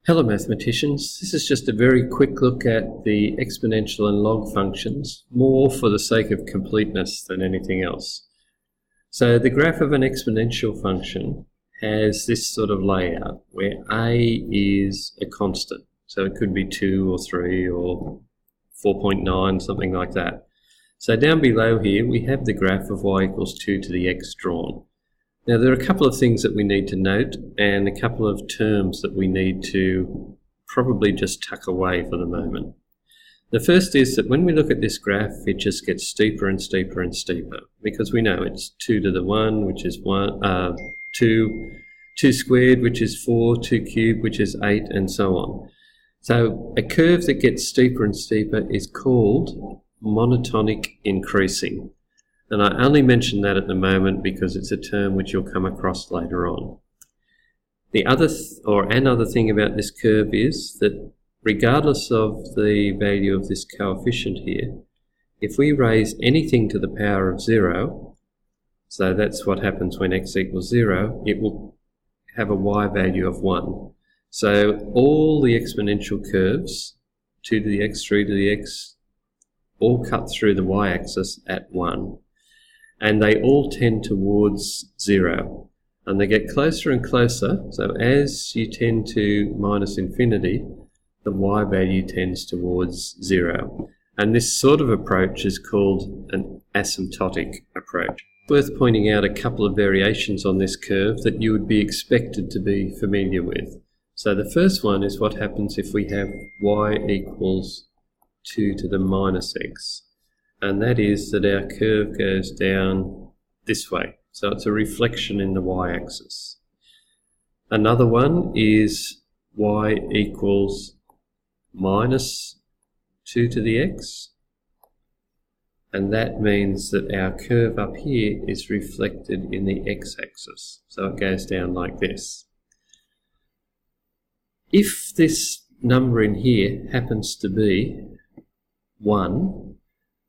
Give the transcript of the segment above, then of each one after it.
Hello mathematicians, this is just a very quick look at the exponential and log functions, more for the sake of completeness than anything else. So the graph of an exponential function has this sort of layout where a is a constant, so it could be 2 or 3 or 4.9, something like that. So down below here we have the graph of y equals 2 to the x drawn. Now there are a couple of things that we need to note and a couple of terms that we need to probably just tuck away for the moment. The first is that when we look at this graph, it just gets steeper and steeper and steeper because we know it's 2 to the 1, which is 2 squared, which is 4, 2 cubed, which is 8, and so on. So a curve that gets steeper and steeper is called monotonic increasing. And I only mention that at the moment because it's a term which you'll come across later on. The another thing about this curve is that regardless of the value of this coefficient here, if we raise anything to the power of 0, so that's what happens when x equals 0, it will have a y value of 1. So all the exponential curves, 2 to the x, 3 to the x, all cut through the y-axis at 1. And they all tend towards 0. And they get closer and closer, so as you tend to minus infinity, the y value tends towards 0. And this sort of approach is called an asymptotic approach. Worth pointing out a couple of variations on this curve that you would be expected to be familiar with. So the first one is what happens if we have y equals 2 to the minus x. And that is that our curve goes down this way. So it's a reflection in the y-axis. Another one is y equals minus 2 to the x. And that means that our curve up here is reflected in the x-axis. So it goes down like this. If this number in here happens to be 1,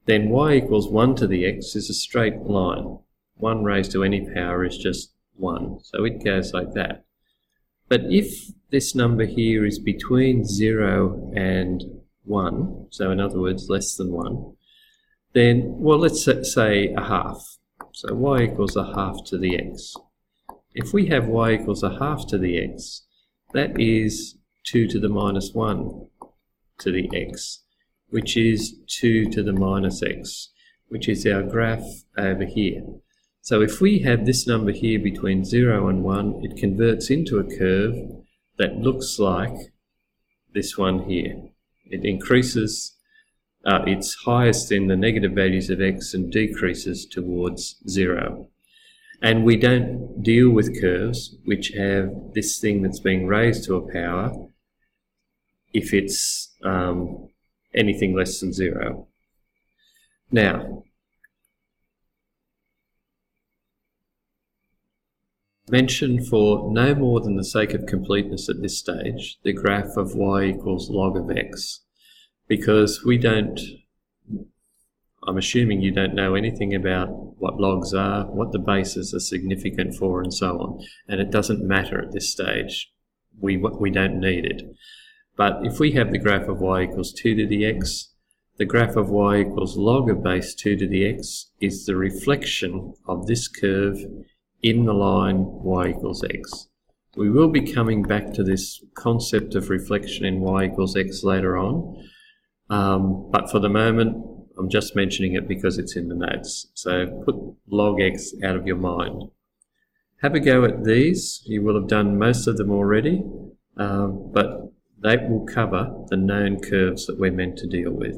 then y equals 1 to the x is a straight line. 1 raised to any power is just 1, so it goes like that. But if this number here is between 0 and 1, so in other words less than 1, then, well, let's say a half. So y equals a half to the x. If we have y equals a half to the x, that is 2 to the minus 1 to the x, which is 2 to the minus x, which is our graph over here. So if we have this number here between 0 and 1, it converts into a curve that looks like this one here. It increases, it's highest in the negative values of x and decreases towards 0. And we don't deal with curves which have this thing that's being raised to a power if it's anything less than 0. Now, mention for no more than the sake of completeness at this stage the graph of y equals log of x, because I'm assuming you don't know anything about what logs are, what the bases are significant for, and so on, and it doesn't matter at this stage. We don't need it. But if we have the graph of y equals 2 to the x, the graph of y equals log of base 2 to the x is the reflection of this curve in the line y equals x. We will be coming back to this concept of reflection in y equals x later on, but for the moment I'm just mentioning it because it's in the notes. So put log x out of your mind. Have a go at these. You will have done most of them already, but they will cover the known curves that we're meant to deal with.